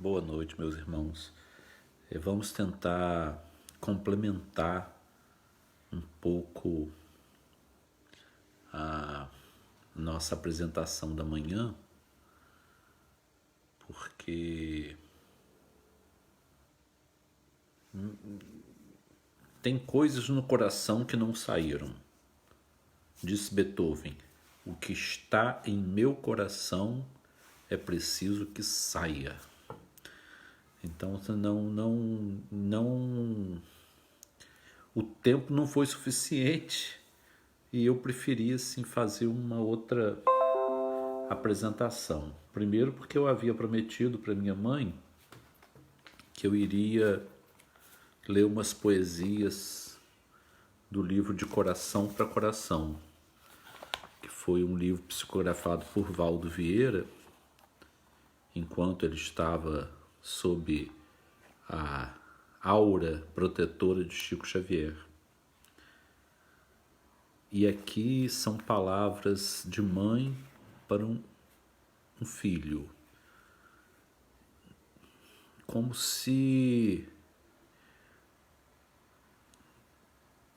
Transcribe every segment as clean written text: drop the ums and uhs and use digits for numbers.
Boa noite, meus irmãos. Vamos tentar complementar um pouco a nossa apresentação da manhã, porque tem coisas no coração que não saíram. Disse Beethoven: o que está em meu coração é preciso que saia. Então, o tempo não foi suficiente e eu preferi assim fazer uma outra apresentação. Primeiro porque eu havia prometido para minha mãe que eu iria ler umas poesias do livro De Coração para Coração, que foi um livro psicografado por Valdo Vieira, enquanto ele estava sob a aura protetora de Chico Xavier. E aqui são palavras de mãe para um filho, como se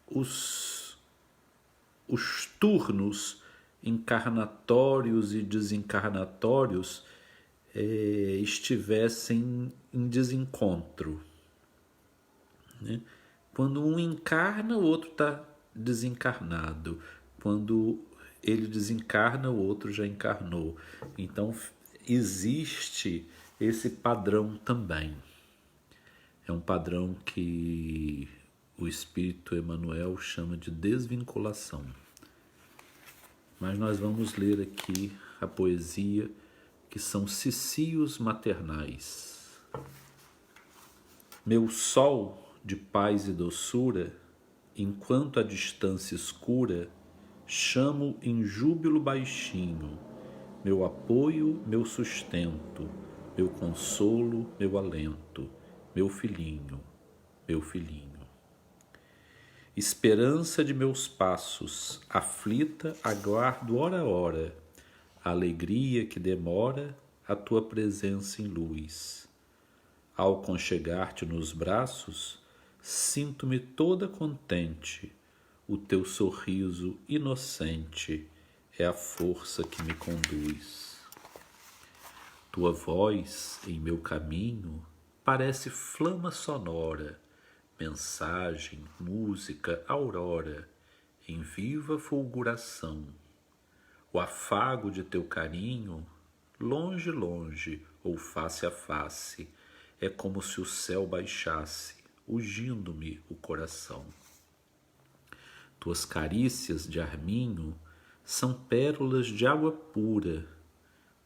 os turnos encarnatórios e desencarnatórios estivessem em desencontro, né? Quando um encarna, o outro está desencarnado. Quando ele desencarna, o outro já encarnou. Então existe esse padrão também. É um padrão que o Espírito Emmanuel chama de desvinculação. Mas nós vamos ler aqui a poesia que são cícios maternais. Meu sol de paz e doçura, enquanto a distância escura, chamo em júbilo baixinho, meu apoio, meu sustento, meu consolo, meu alento, meu filhinho, meu filhinho. Esperança de meus passos, aflita, aguardo hora a hora, a alegria que demora, a tua presença em luz. Ao conchegar-te nos braços, sinto-me toda contente, o teu sorriso inocente é a força que me conduz. Tua voz em meu caminho parece flama sonora, mensagem, música, aurora, em viva fulguração. O afago de teu carinho, longe, longe, ou face a face, é como se o céu baixasse, ungindo-me o coração. Tuas carícias de arminho são pérolas de água pura,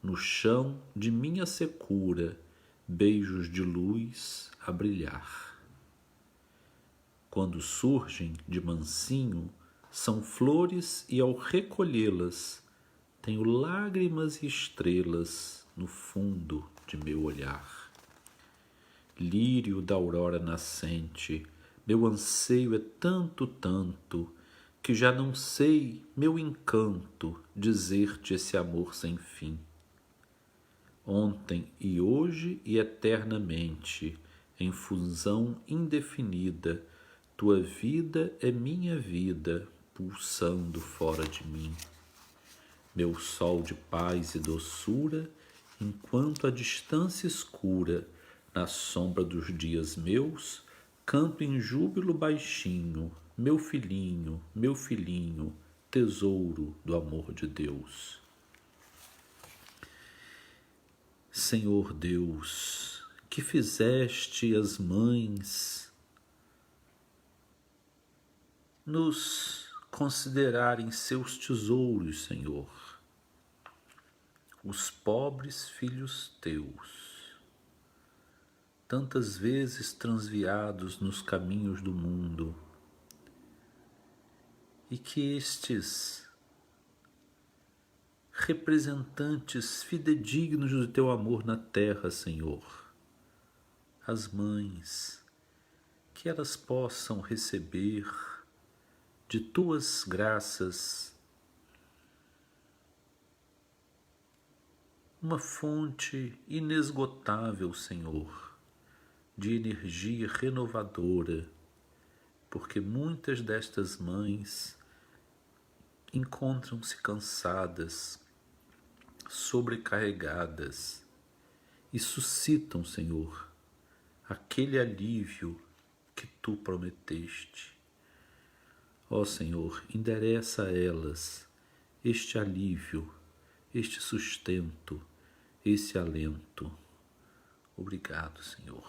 no chão de minha secura, beijos de luz a brilhar. Quando surgem de mansinho, são flores e ao recolhê-las, tenho lágrimas e estrelas no fundo de meu olhar. Lírio da aurora nascente, meu anseio é tanto, tanto, que já não sei, meu encanto, dizer-te esse amor sem fim. Ontem e hoje e eternamente, em fusão indefinida, tua vida é minha vida, pulsando fora de mim. Meu sol de paz e doçura, enquanto a distância escura, na sombra dos dias meus, canto em júbilo baixinho, meu filhinho, tesouro do amor de Deus. Senhor Deus, que fizeste as mães nos considerarem seus tesouros, Senhor, os pobres filhos teus, tantas vezes transviados nos caminhos do mundo, e que estes representantes fidedignos do teu amor na terra, Senhor, as mães, que elas possam receber de tuas graças uma fonte inesgotável, Senhor, de energia renovadora, porque muitas destas mães encontram-se cansadas, sobrecarregadas e suscitam, Senhor, aquele alívio que Tu prometeste. Ó Senhor, endereça a elas este alívio, este sustento, esse alento. Obrigado, Senhor.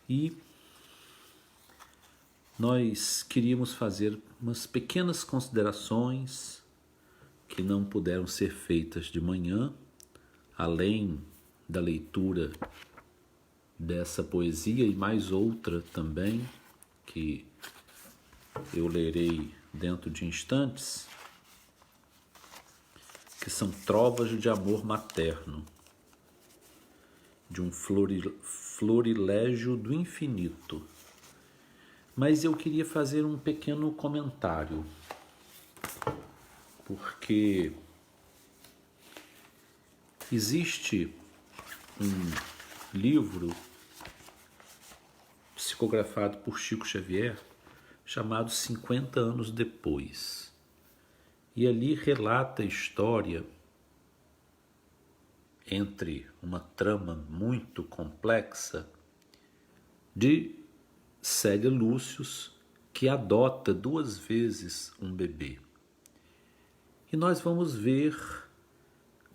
E nós queríamos fazer umas pequenas considerações que não puderam ser feitas de manhã, além da leitura dessa poesia e mais outra também, que eu lerei dentro de instantes, que são trovas de amor materno, de um florilégio do infinito. Mas eu queria fazer um pequeno comentário, porque existe um livro psicografado por Chico Xavier chamado 50 anos depois. E ali relata a história, entre uma trama muito complexa, de Célia Lúcius, que adota 2 vezes um bebê. E nós vamos ver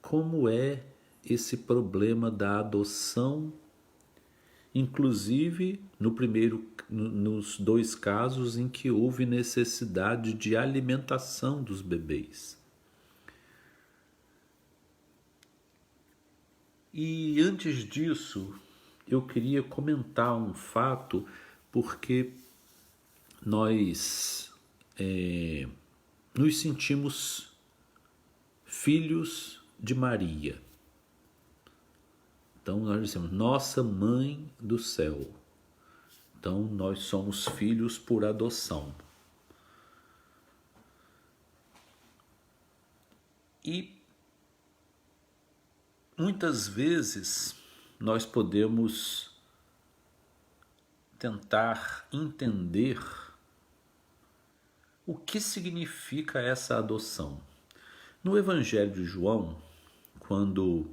como é esse problema da adoção, inclusive nos 2 casos em que houve necessidade de alimentação dos bebês. E antes disso, eu queria comentar um fato, porque nós nos sentimos filhos de Maria. Então nós dizemos, nossa mãe do céu. Então nós somos filhos por adoção. E muitas vezes nós podemos tentar entender o que significa essa adoção. No Evangelho de João, quando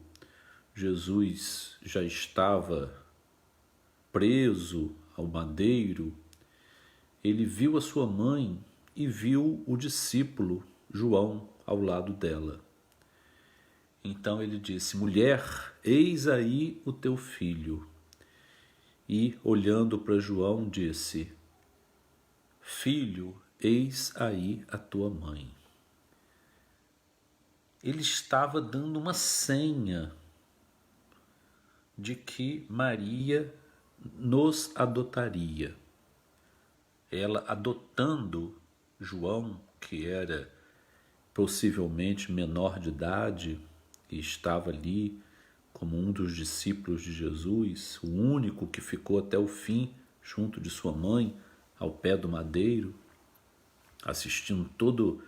Jesus já estava preso ao madeiro, ele viu a sua mãe e viu o discípulo João ao lado dela. Então ele disse, mulher, eis aí o teu filho. E, olhando para João, disse, filho, eis aí a tua mãe. Ele estava dando uma senha de que Maria nos adotaria. Ela adotando João, que era possivelmente menor de idade e estava ali como um dos discípulos de Jesus, o único que ficou até o fim junto de sua mãe, ao pé do madeiro, assistindo todo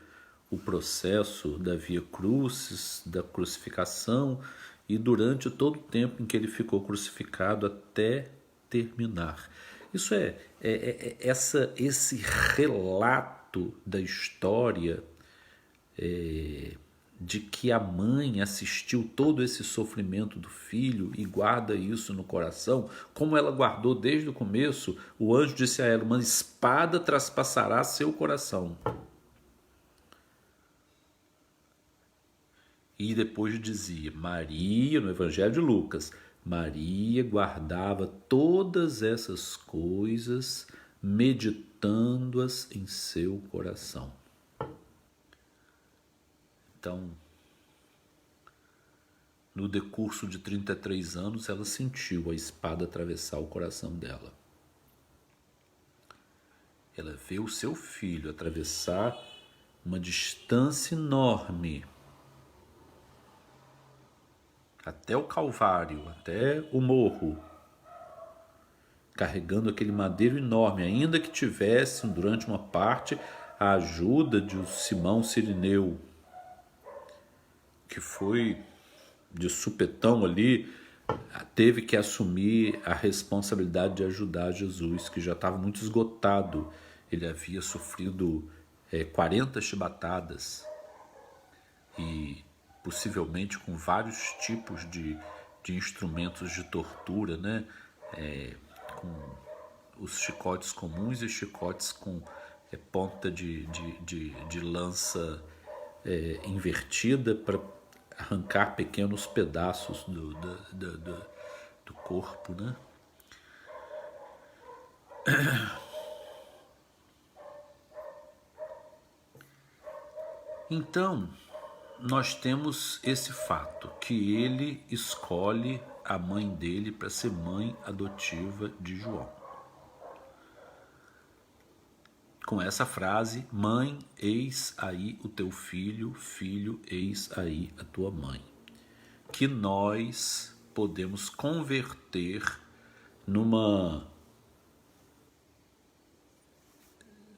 o processo da Via Crucis, da crucificação, e durante todo o tempo em que ele ficou crucificado até terminar. Isso esse relato da história de que a mãe assistiu todo esse sofrimento do filho e guarda isso no coração, como ela guardou desde o começo. O anjo disse a ela, uma espada traspassará seu coração. E depois dizia, Maria, no Evangelho de Lucas, Maria guardava todas essas coisas, meditando-as em seu coração. Então, no decurso de 33 anos, ela sentiu a espada atravessar o coração dela. Ela vê o seu filho atravessar uma distância enorme, até o Calvário, até o morro, carregando aquele madeiro enorme, ainda que tivesse, durante uma parte, a ajuda de Simão Cirineu, que foi de supetão ali, teve que assumir a responsabilidade de ajudar Jesus, que já estava muito esgotado. Ele havia sofrido 40 chibatadas e possivelmente com vários tipos de instrumentos de tortura, né? Com os chicotes comuns e chicotes com ponta de lança invertida para arrancar pequenos pedaços do corpo, né? Então, nós temos esse fato, que ele escolhe a mãe dele para ser mãe adotiva de João. Com essa frase: mãe, eis aí o teu filho, filho, eis aí a tua mãe. Que nós podemos converter numa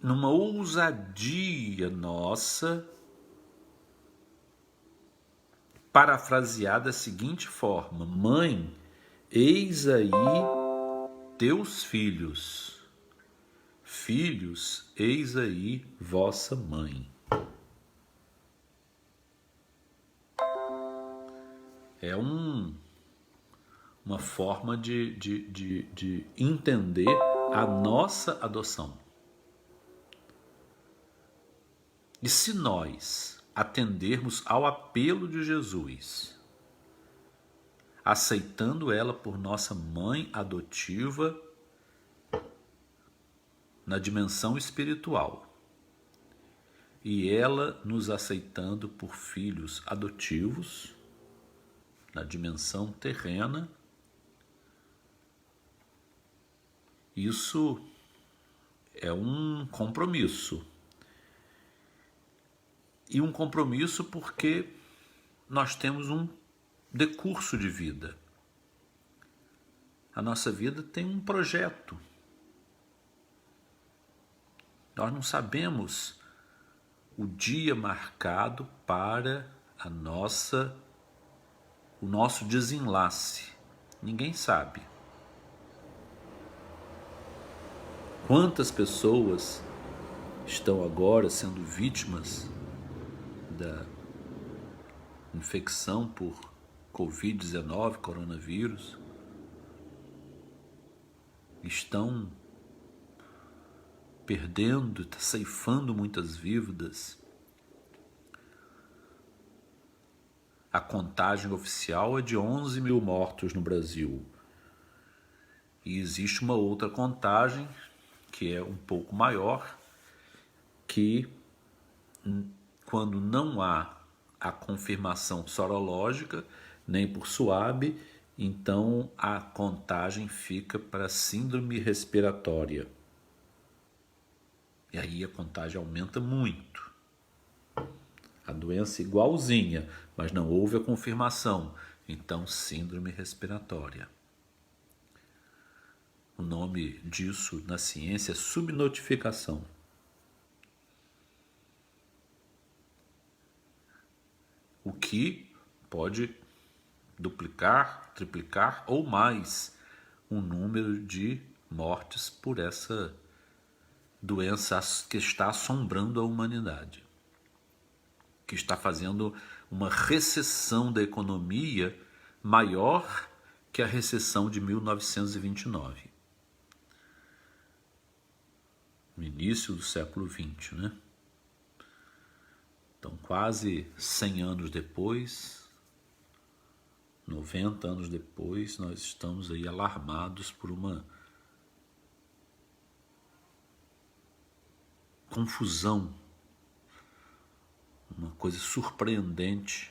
ousadia nossa, parafraseada da seguinte forma: mãe, eis aí teus filhos, filhos, eis aí vossa mãe. É uma forma de entender a nossa adoção. E se nós atendermos ao apelo de Jesus, aceitando ela por nossa mãe adotiva na dimensão espiritual, e ela nos aceitando por filhos adotivos na dimensão terrena, isso é um compromisso. E um compromisso porque nós temos um decurso de vida. A nossa vida tem um projeto. Nós não sabemos o dia marcado para o nosso desenlace. Ninguém sabe. Quantas pessoas estão agora sendo vítimas da infecção por Covid-19, coronavírus, estão perdendo, ceifando muitas vidas. A contagem oficial é de 11 mil mortos no Brasil. E existe uma outra contagem, que é um pouco maior, que quando não há a confirmação sorológica, nem por SUAB, então a contagem fica para síndrome respiratória. E aí a contagem aumenta muito. A doença é igualzinha, mas não houve a confirmação. Então, síndrome respiratória. O nome disso na ciência é subnotificação. O que pode duplicar, triplicar ou mais o número de mortes por essa doença que está assombrando a humanidade, que está fazendo uma recessão da economia maior que a recessão de 1929, no início do século XX, né? Então, quase 100 anos depois, 90 anos depois, nós estamos aí alarmados por uma confusão, uma coisa surpreendente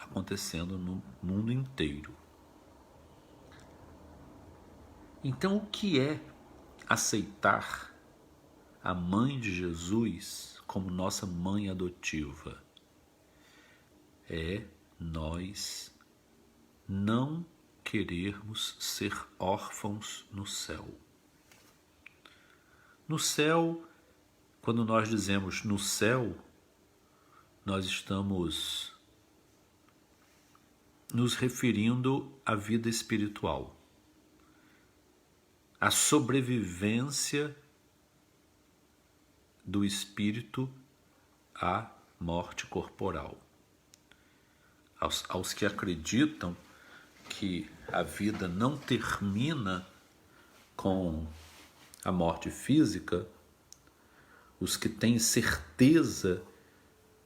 acontecendo no mundo inteiro. Então, o que é aceitar a mãe de Jesus como nossa mãe adotiva? É nós não querermos ser órfãos no céu. No céu, Quando nós dizemos no céu, nós estamos nos referindo à vida espiritual, à sobrevivência do espírito à morte corporal. Aos que acreditam que a vida não termina com a morte física, os que têm certeza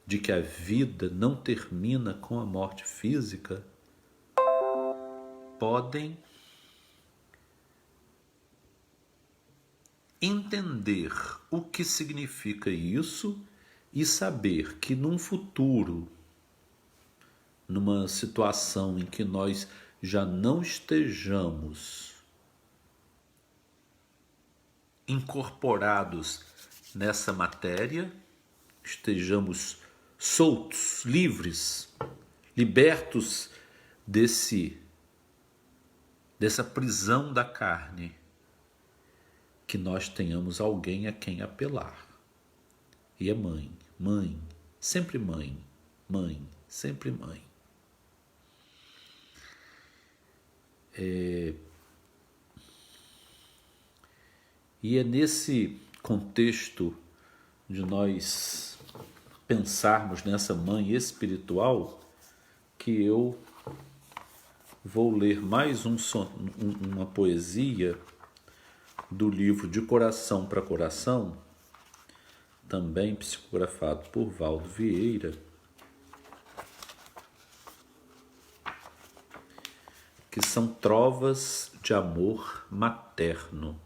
de que a vida não termina com a morte física, podem entender o que significa isso e saber que num futuro, numa situação em que nós já não estejamos incorporados nessa matéria, estejamos soltos, livres, libertos dessa prisão da carne, que nós tenhamos alguém a quem apelar. E é mãe, mãe, sempre mãe, mãe, sempre mãe. E é nesse contexto de nós pensarmos nessa mãe espiritual que eu vou ler mais uma poesia do livro De Coração para Coração, também psicografado por Valdo Vieira, que são trovas de amor materno,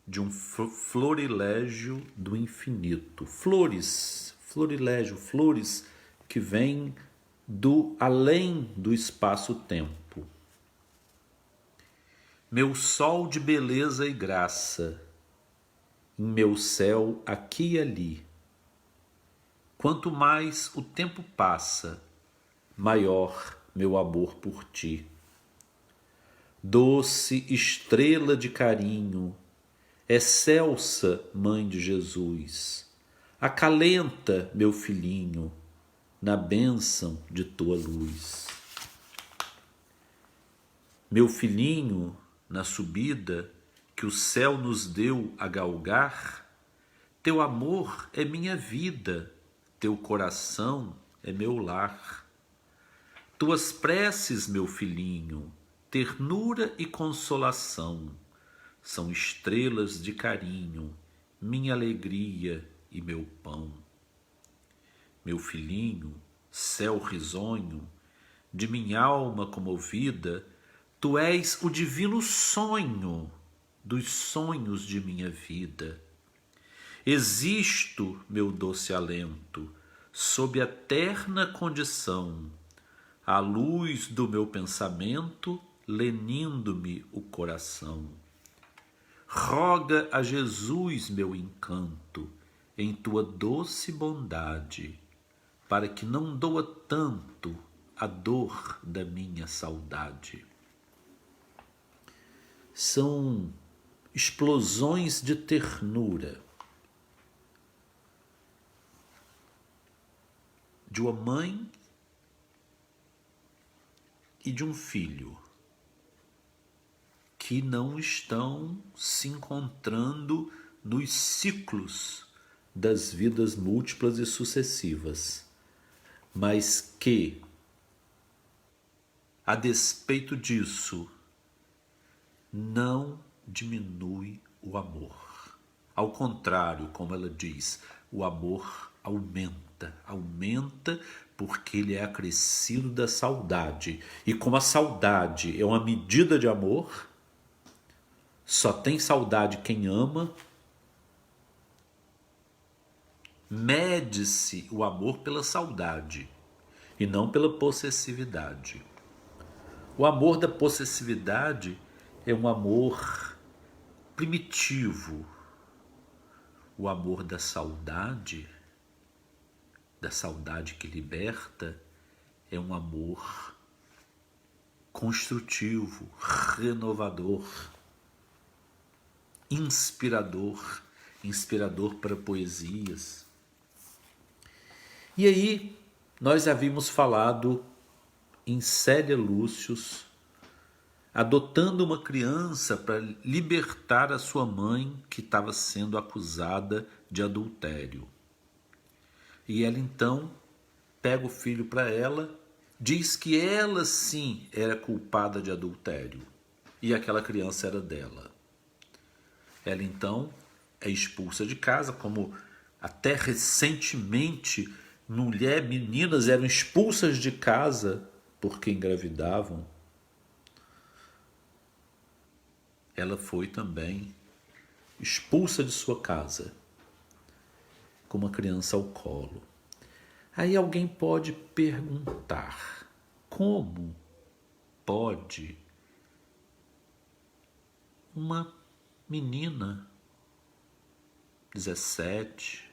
de um florilégio do infinito. Flores, florilégio, flores que vêm do além do espaço-tempo. Meu sol de beleza e graça, em meu céu aqui e ali. Quanto mais o tempo passa, maior meu amor por ti. Doce estrela de carinho, excelsa Mãe de Jesus, acalenta meu filhinho na bênção de tua luz. Meu filhinho, na subida que o céu nos deu a galgar, teu amor é minha vida, teu coração é meu lar. Tuas preces, meu filhinho, ternura e consolação, são estrelas de carinho, minha alegria e meu pão. Meu filhinho, céu risonho, de minha alma comovida, tu és o divino sonho dos sonhos de minha vida. Existo, meu doce alento, sob a terna condição, a luz do meu pensamento, lenindo-me o coração. Roga a Jesus, meu encanto, em tua doce bondade, para que não doa tanto a dor da minha saudade. São explosões de ternura de uma mãe e de um filho que não estão se encontrando nos ciclos das vidas múltiplas e sucessivas, mas que, a despeito disso, não diminui o amor. Ao contrário, como ela diz, o amor aumenta porque ele é acrescido da saudade. E como a saudade é uma medida de amor, só tem saudade quem ama, mede-se o amor pela saudade e não pela possessividade. O amor da possessividade é um amor primitivo. O amor da saudade que liberta, é um amor construtivo, renovador, inspirador, inspirador para poesias. E aí, nós havíamos falado em Célia Lúcius adotando uma criança para libertar a sua mãe, que estava sendo acusada de adultério. E ela então pega o filho para ela, diz que ela sim era culpada de adultério e aquela criança era dela. Ela então é expulsa de casa, como até recentemente meninas eram expulsas de casa porque engravidavam. Ela foi também expulsa de sua casa com uma criança ao colo. Aí alguém pode perguntar: como pode uma menina, 17,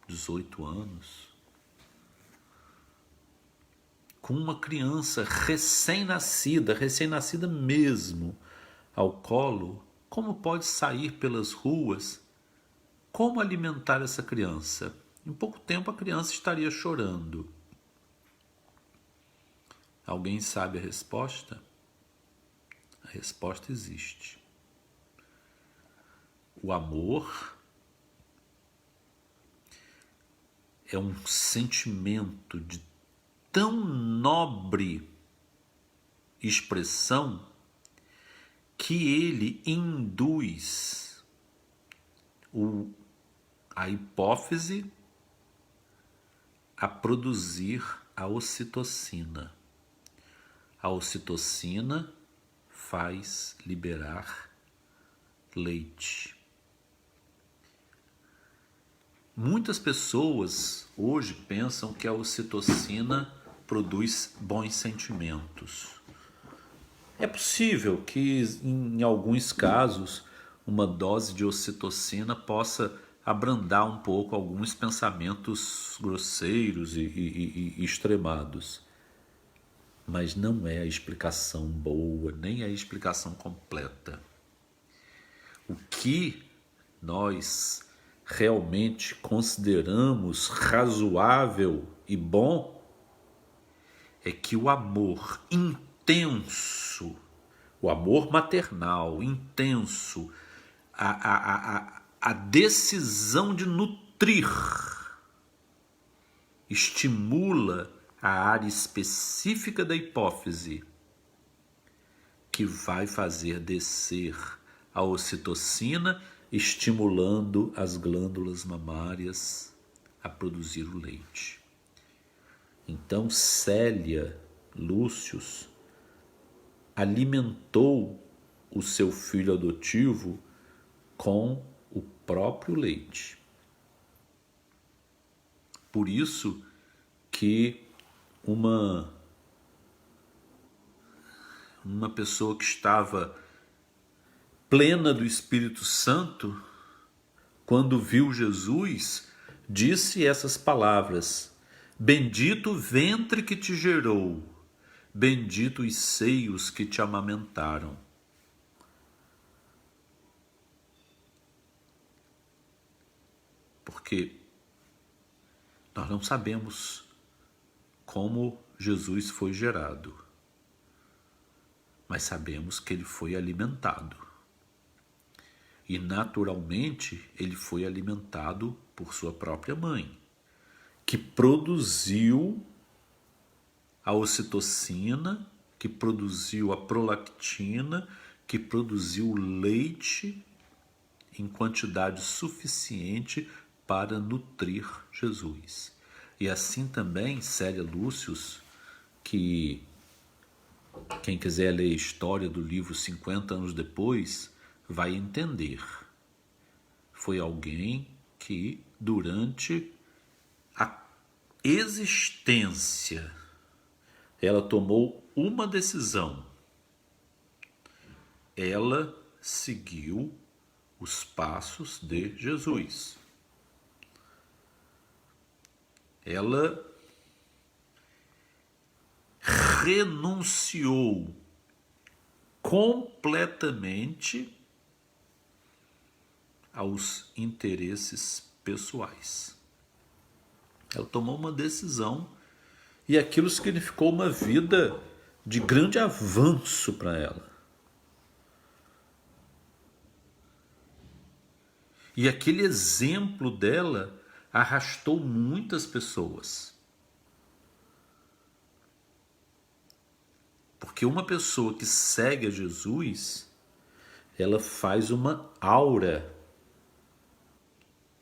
18 anos, com uma criança recém-nascida mesmo, ao colo, como pode sair pelas ruas? Como alimentar essa criança? Em pouco tempo a criança estaria chorando. Alguém sabe a resposta? A resposta existe. O amor é um sentimento de tão nobre expressão que ele induz a hipófise a produzir a ocitocina. A ocitocina faz liberar leite. Muitas pessoas hoje pensam que a ocitocina produz bons sentimentos. É possível que, em alguns casos, uma dose de ocitocina possa abrandar um pouco alguns pensamentos grosseiros e extremados. Mas não é a explicação boa, nem a explicação completa. O que nós realmente consideramos razoável e bom é que o amor intenso, o amor maternal intenso, a decisão de nutrir estimula a área específica da hipófise que vai fazer descer a ocitocina, estimulando as glândulas mamárias a produzir o leite. Então Célia Lúcius alimentou o seu filho adotivo com o próprio leite. Por isso que uma pessoa que estava plena do Espírito Santo, quando viu Jesus, disse essas palavras: bendito o ventre que te gerou, bendito os seios que te amamentaram. Porque nós não sabemos como Jesus foi gerado, mas sabemos que ele foi alimentado. E naturalmente ele foi alimentado por sua própria mãe, que produziu a ocitocina, que produziu a prolactina, que produziu o leite em quantidade suficiente para nutrir Jesus. E assim também Célia Lúcius, que quem quiser ler a história do livro 50 anos depois, vai entender. Foi alguém que, durante a existência, ela tomou uma decisão. Ela seguiu os passos de Jesus. Ela renunciou completamente aos interesses pessoais. Ela tomou uma decisão e aquilo significou uma vida de grande avanço para ela. E aquele exemplo dela arrastou muitas pessoas. Porque uma pessoa que segue a Jesus, ela faz uma aura.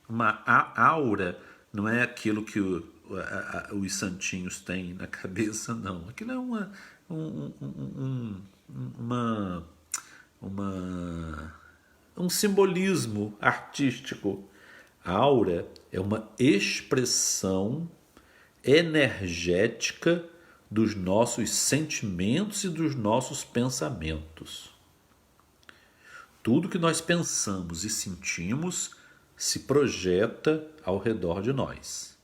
Uma aura não é aquilo que os santinhos têm na cabeça, não. Aquilo é um simbolismo artístico. A aura é uma expressão energética dos nossos sentimentos e dos nossos pensamentos. Tudo que nós pensamos e sentimos se projeta ao redor de nós.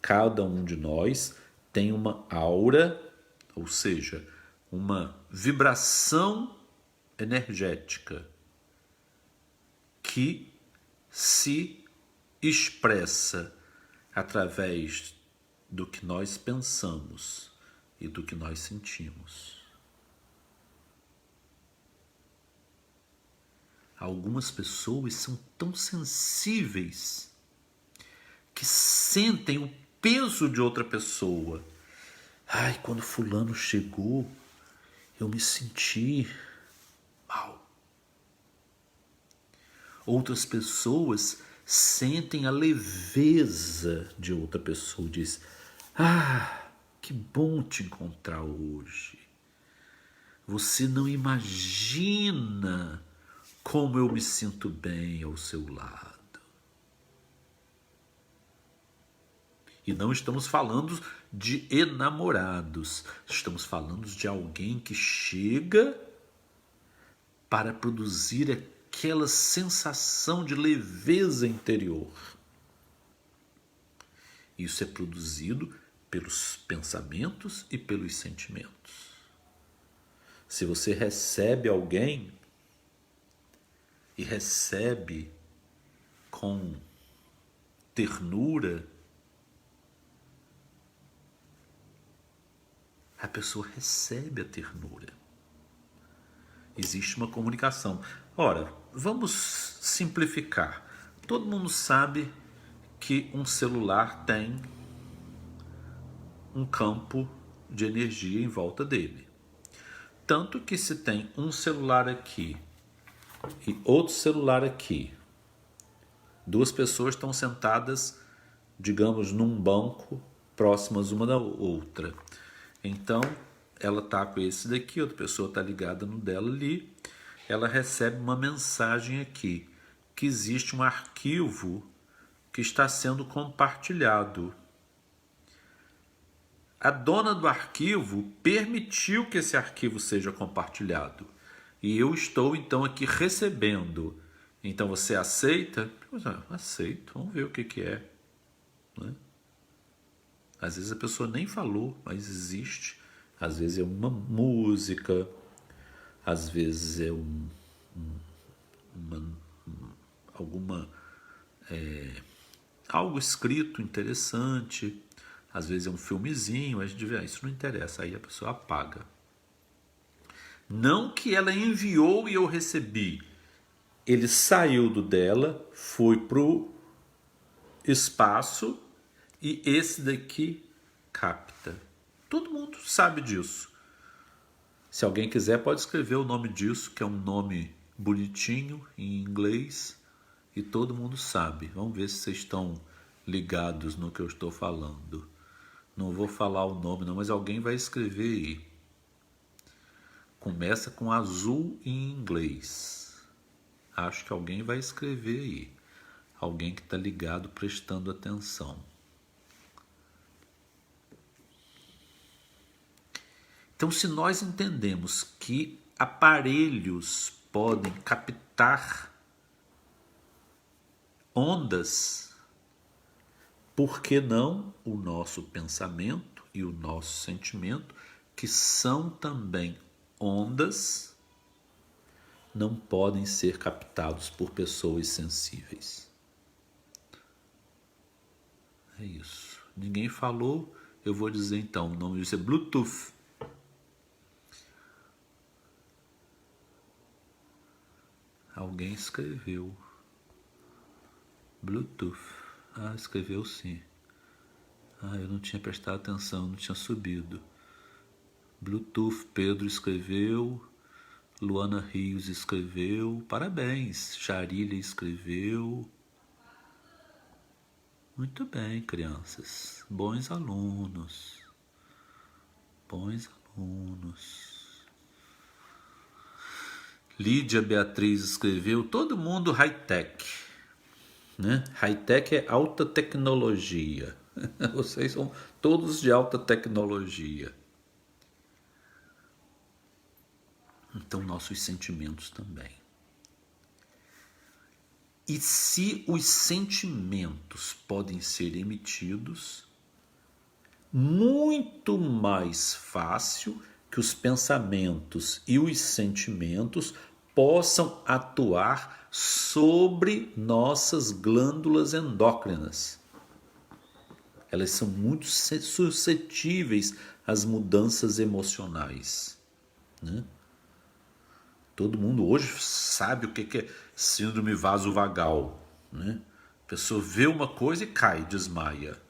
Cada um de nós tem uma aura, ou seja, uma vibração energética que se expressa através do que nós pensamos e do que nós sentimos. Algumas pessoas são tão sensíveis que sentem o peso de outra pessoa. Ai, quando fulano chegou, eu me senti mal. Outras pessoas sentem a leveza de outra pessoa. Diz, que bom te encontrar hoje. Você não imagina como eu me sinto bem ao seu lado. E não estamos falando de enamorados. Estamos falando de alguém que chega para produzir aquela sensação de leveza interior. Isso é produzido pelos pensamentos e pelos sentimentos. Se você recebe alguém e recebe com ternura, a pessoa recebe a ternura. Existe uma comunicação. Ora, vamos simplificar. Todo mundo sabe que um celular tem um campo de energia em volta dele. Tanto que se tem um celular aqui e outro celular aqui, duas pessoas estão sentadas, digamos, num banco, próximas uma da outra. Então, ela está com esse daqui, outra pessoa está ligada no dela ali, ela recebe uma mensagem aqui, que existe um arquivo que está sendo compartilhado. A dona do arquivo permitiu que esse arquivo seja compartilhado. E eu estou, então, aqui recebendo. Então, você aceita? Aceito, vamos ver o que é. Né? Às vezes a pessoa nem falou, mas existe. Às vezes é uma música, às vezes é algo escrito interessante, às vezes é um filmezinho, a gente vê, isso não interessa, aí a pessoa apaga. Não que ela enviou e eu recebi. Ele saiu do dela, foi pro espaço e esse daqui capta. Todo mundo sabe disso. Se alguém quiser pode escrever o nome disso, que é um nome bonitinho em inglês e todo mundo sabe. Vamos ver se vocês estão ligados no que eu estou falando. Não vou falar o nome não, mas alguém vai escrever aí. Começa com azul em inglês. Acho que alguém vai escrever aí. Alguém que está ligado, prestando atenção. Então, se nós entendemos que aparelhos podem captar ondas, por que não o nosso pensamento e o nosso sentimento, que são também ondas, não podem ser captados por pessoas sensíveis. É isso. Ninguém falou, eu vou dizer então. O nome disso é Bluetooth. Alguém escreveu. Bluetooth. Ah, escreveu sim. Ah, eu não tinha prestado atenção, não tinha subido. Bluetooth, Pedro escreveu. Luana Rios escreveu. Parabéns. Charília escreveu. Muito bem, crianças. Bons alunos. Bons alunos. Lídia Beatriz escreveu. Todo mundo high-tech. Né? High-tech é alta tecnologia. Vocês são todos de alta tecnologia. Então, nossos sentimentos também. E se os sentimentos podem ser emitidos, muito mais fácil que os pensamentos e os sentimentos possam atuar sobre nossas glândulas endócrinas. Elas são muito suscetíveis às mudanças emocionais, né? Todo mundo hoje sabe o que é síndrome vasovagal, né? A pessoa vê uma coisa e cai, desmaia.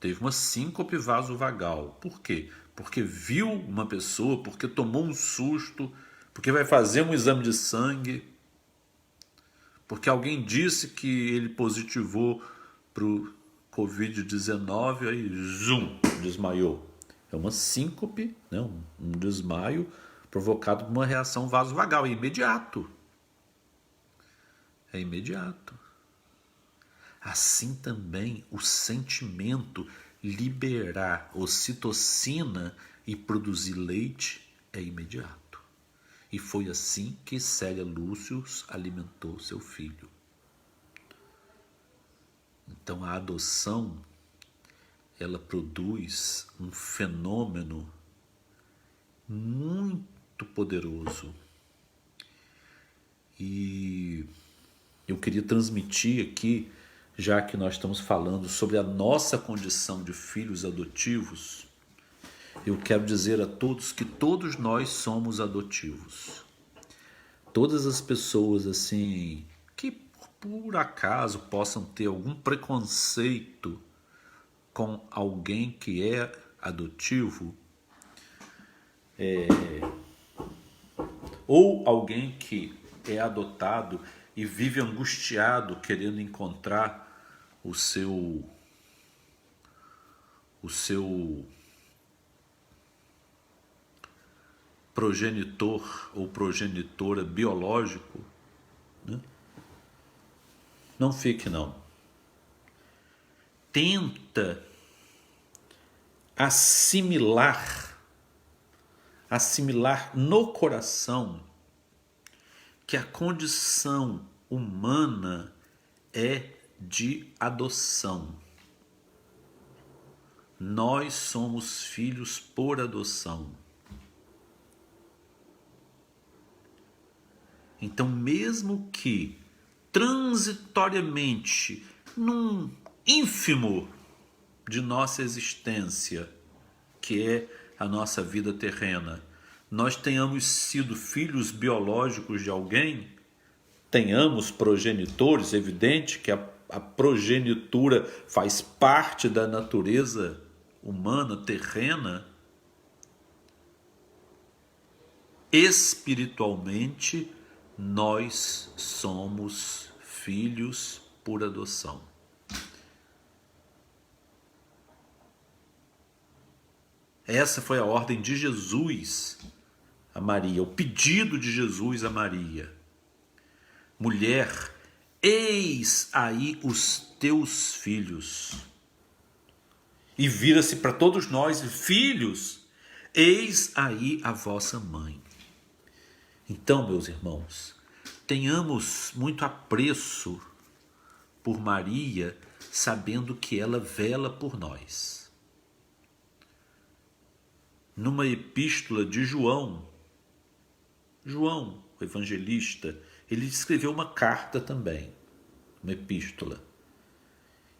Teve uma síncope vasovagal. Por quê? Porque viu uma pessoa, porque tomou um susto, porque vai fazer um exame de sangue, porque alguém disse que ele positivou para o Covid-19, aí zoom, desmaiou. É uma síncope, né? um desmaio provocado por uma reação vasovagal. É imediato. É imediato. Assim também o sentimento liberar ocitocina e produzir leite é imediato. E foi assim que Célia Lúcius alimentou seu filho. Então a adoção, ela produz um fenômeno muito poderoso. E eu queria transmitir aqui, já que nós estamos falando sobre a nossa condição de filhos adotivos, eu quero dizer a todos que todos nós somos adotivos. Todas as pessoas assim que por acaso possam ter algum preconceito com alguém que é adotivo, ou alguém que é adotado e vive angustiado querendo encontrar o seu progenitor ou progenitora biológico, né? Não fique não. Tenta assimilar no coração que a condição humana é de adoção. Nós somos filhos por adoção. Então, mesmo que transitoriamente, num ínfimo de nossa existência, que é a nossa vida terrena, nós tenhamos sido filhos biológicos de alguém, tenhamos progenitores, evidente que a progenitura faz parte da natureza humana, terrena, espiritualmente nós somos filhos por adoção. Essa foi a ordem de Jesus a Maria, o pedido de Jesus a Maria. Mulher, eis aí os teus filhos. E vira-se para todos nós, filhos, eis aí a vossa mãe. Então, meus irmãos, tenhamos muito apreço por Maria, sabendo que ela vela por nós. Numa epístola de João o evangelista, ele escreveu uma carta também, uma epístola.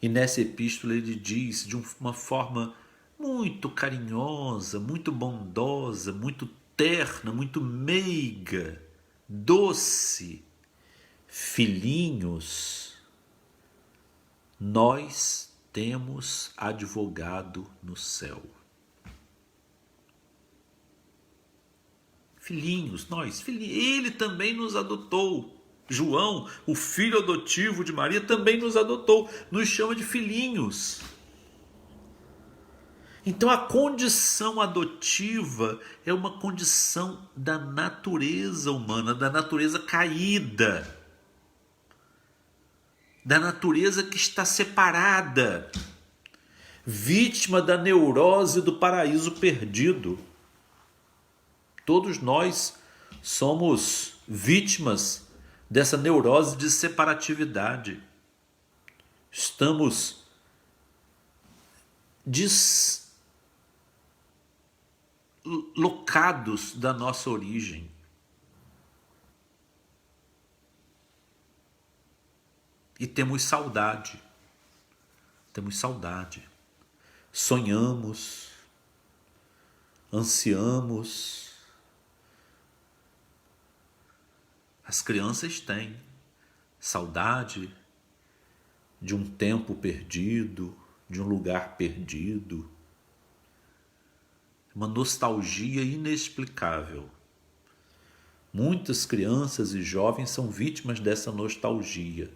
E nessa epístola ele diz de uma forma muito carinhosa, muito bondosa, muito terna, muito meiga, doce: filhinhos, nós temos advogado no céu. Filhinhos, nós, ele também nos adotou. João, o filho adotivo de Maria, também nos adotou, nos chama de filhinhos. Então a condição adotiva é uma condição da natureza humana, da natureza caída, da natureza que está separada, vítima da neurose do paraíso perdido. Todos nós somos vítimas dessa neurose de separatividade. Estamos deslocados da nossa origem. E temos saudade. Temos saudade. Sonhamos, ansiamos. As crianças têm saudade de um tempo perdido, de um lugar perdido. Uma nostalgia inexplicável. Muitas crianças e jovens são vítimas dessa nostalgia.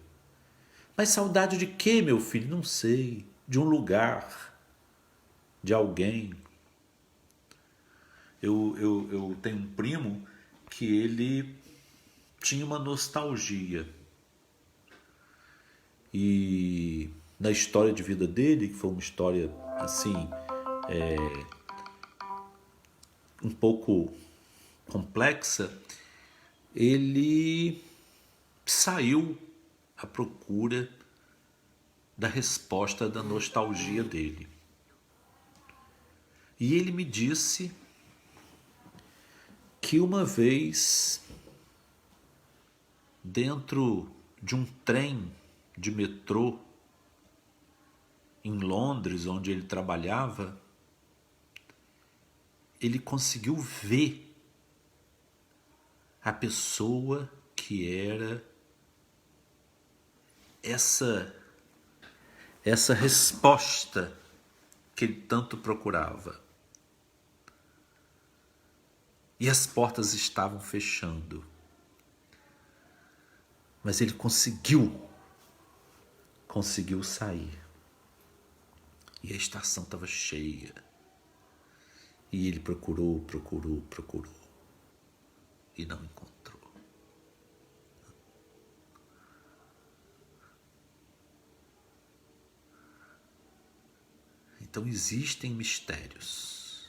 Mas saudade de quê, meu filho? Não sei. De um lugar, de alguém. Eu tenho um primo que ele tinha uma nostalgia. E na história de vida dele, que foi uma história assim, um pouco complexa, ele saiu à procura da resposta da nostalgia dele. E ele me disse que uma vez, dentro de um trem de metrô em Londres, onde ele trabalhava, ele conseguiu ver a pessoa que era essa resposta que ele tanto procurava. E as portas estavam fechando. Mas ele conseguiu sair. E a estação estava cheia. E ele procurou. E não encontrou. Então existem mistérios.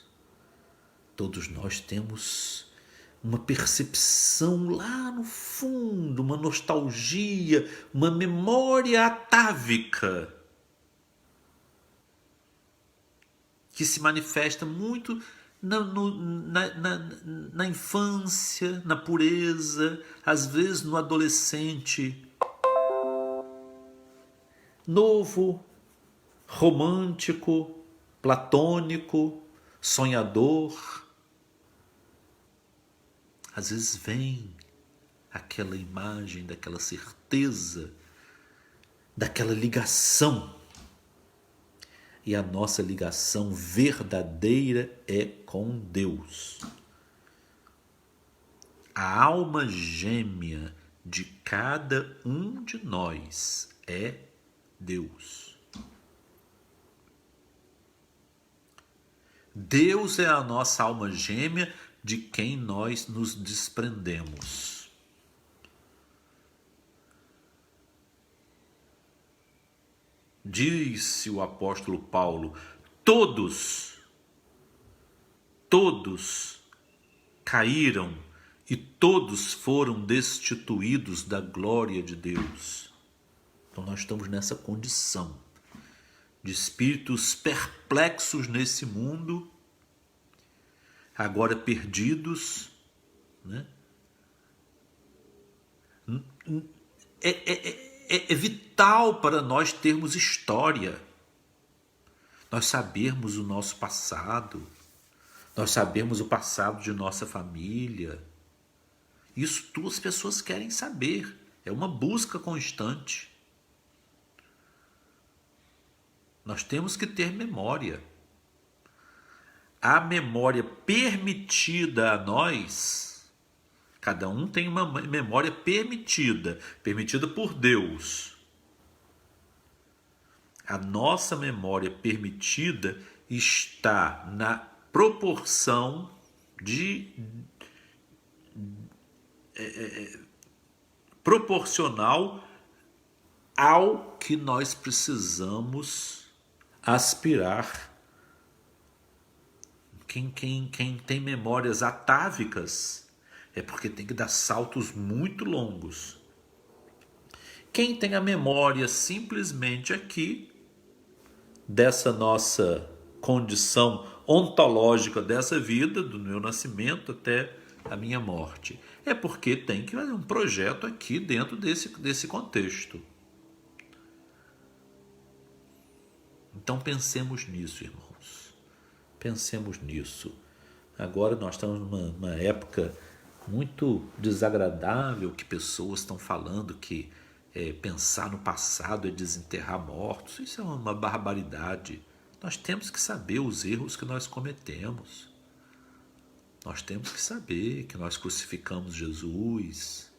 Todos nós temos uma percepção lá no fundo, uma nostalgia, uma memória atávica que se manifesta muito na infância, na pureza, às vezes no adolescente novo, romântico, platônico, sonhador. Às vezes vem aquela imagem, daquela certeza, daquela ligação. E a nossa ligação verdadeira é com Deus. A alma gêmea de cada um de nós é Deus. Deus é a nossa alma gêmea de quem nós nos desprendemos. Disse o apóstolo Paulo: todos caíram e todos foram destituídos da glória de Deus. Então nós estamos nessa condição de espíritos perplexos nesse mundo, agora perdidos, né? é vital para nós termos história, nós sabermos o nosso passado, nós sabermos o passado de nossa família. Isso tudo as pessoas querem saber, é uma busca constante. Nós temos que ter memória. A memória permitida a nós, cada um tem uma memória permitida por Deus. A nossa memória permitida está na proporção proporcional ao que nós precisamos aspirar. Quem tem memórias atávicas é porque tem que dar saltos muito longos. Quem tem a memória simplesmente aqui, dessa nossa condição ontológica dessa vida, do meu nascimento até a minha morte, é porque tem que fazer um projeto aqui dentro desse contexto. Então pensemos nisso, irmãos. Pensemos nisso. Agora nós estamos numa época muito desagradável, que pessoas estão falando que pensar no passado é desenterrar mortos. Isso é uma barbaridade. Nós temos que saber os erros que nós cometemos. Nós temos que saber que nós crucificamos Jesus.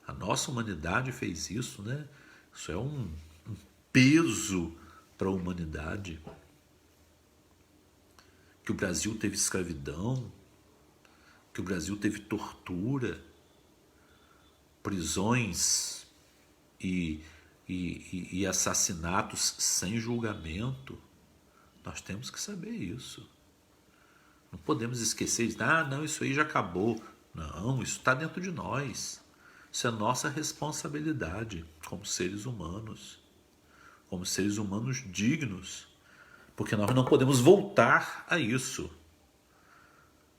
A nossa humanidade fez isso, né? Isso é um peso para a humanidade. Que o Brasil teve escravidão, que o Brasil teve tortura, prisões e assassinatos sem julgamento. Nós temos que saber isso. Não podemos esquecer de, não, isso aí já acabou. Não, isso está dentro de nós. Isso é nossa responsabilidade como seres humanos dignos. Porque nós não podemos voltar a isso.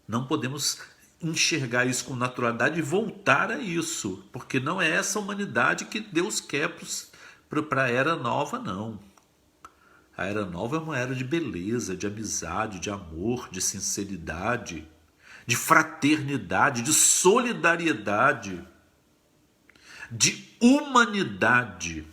Não podemos enxergar isso com naturalidade e voltar a isso. Porque não é essa humanidade que Deus quer para a era nova, não. A era nova é uma era de beleza, de amizade, de amor, de sinceridade, de fraternidade, de solidariedade, de humanidade.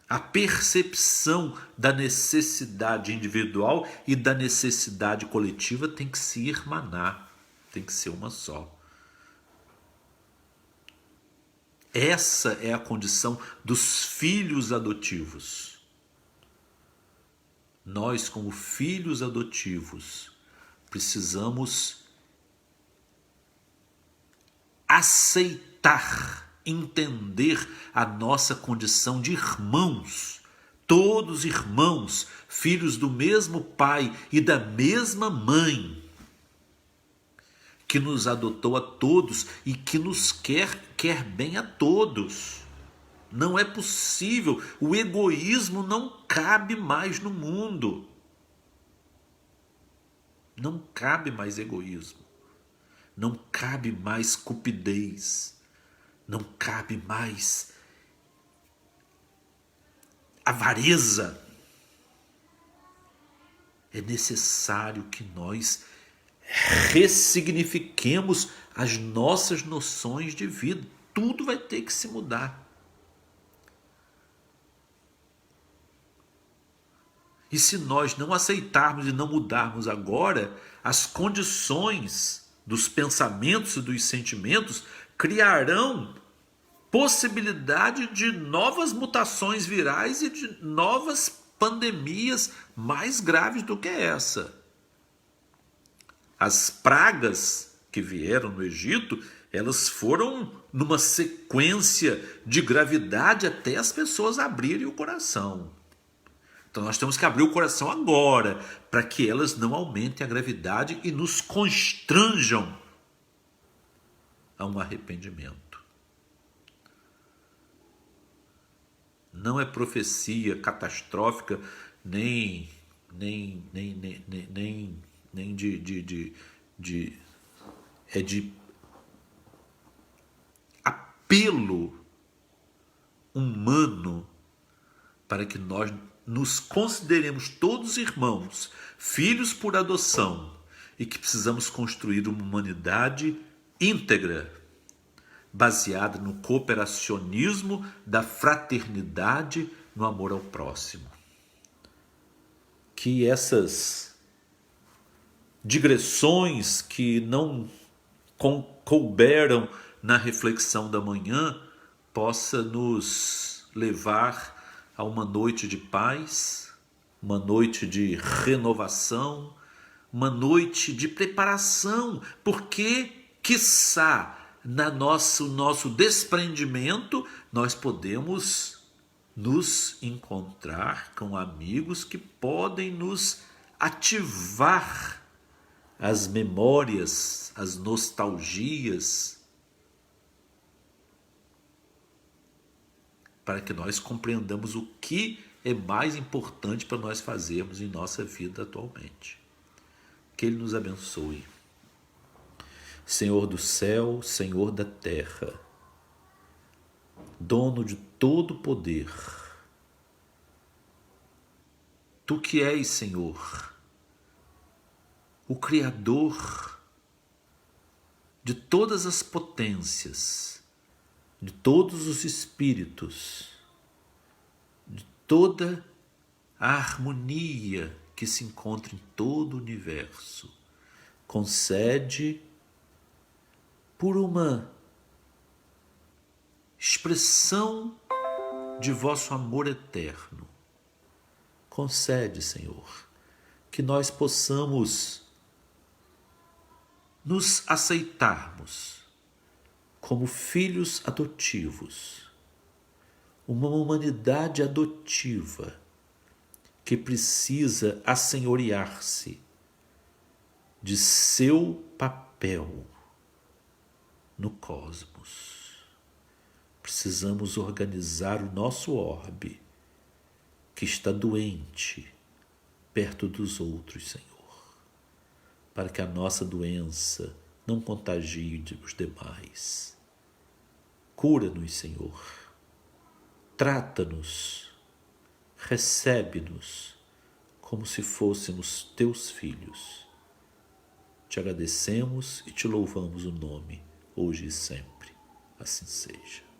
A percepção da necessidade individual e da necessidade coletiva tem que se irmanar, tem que ser uma só. Essa é a condição dos filhos adotivos. Nós, como filhos adotivos, precisamos aceitar, entender a nossa condição de irmãos, todos irmãos, filhos do mesmo pai e da mesma mãe, que nos adotou a todos e que nos quer bem a todos. Não é possível, o egoísmo não cabe mais no mundo. Não cabe mais egoísmo, não cabe mais cupidez, não cabe mais avareza. É necessário que nós ressignifiquemos as nossas noções de vida. Tudo vai ter que se mudar. E se nós não aceitarmos e não mudarmos agora, as condições dos pensamentos e dos sentimentos criarão possibilidade de novas mutações virais e de novas pandemias mais graves do que essa. As pragas que vieram no Egito, elas foram numa sequência de gravidade até as pessoas abrirem o coração. Então nós temos que abrir o coração agora, para que elas não aumentem a gravidade e nos constranjam a um arrependimento. Não é profecia catastrófica, nem nem de apelo humano para que nós nos consideremos todos irmãos, filhos por adoção, e que precisamos construir uma humanidade íntegra, baseada no cooperacionismo, da fraternidade, no amor ao próximo. Que essas digressões que não couberam na reflexão da manhã possa nos levar a uma noite de paz, uma noite de renovação, uma noite de preparação, porque, quiçá, nosso desprendimento, nós podemos nos encontrar com amigos que podem nos ativar as memórias, as nostalgias, para que nós compreendamos o que é mais importante para nós fazermos em nossa vida atualmente. Que Ele nos abençoe. Senhor do céu, Senhor da terra, dono de todo poder, Tu que és, Senhor, o Criador de todas as potências, de todos os espíritos, de toda a harmonia que se encontra em todo o universo, concede, por uma expressão de vosso amor eterno, concede, Senhor, que nós possamos nos aceitarmos como filhos adotivos, uma humanidade adotiva que precisa assenhorear-se de seu papel no cosmos. Precisamos organizar o nosso orbe, que está doente, perto dos outros, Senhor, para que a nossa doença não contagie os demais. Cura-nos, Senhor. Trata-nos. Recebe-nos como se fôssemos teus filhos. Te agradecemos e te louvamos o nome, hoje e sempre. Assim seja.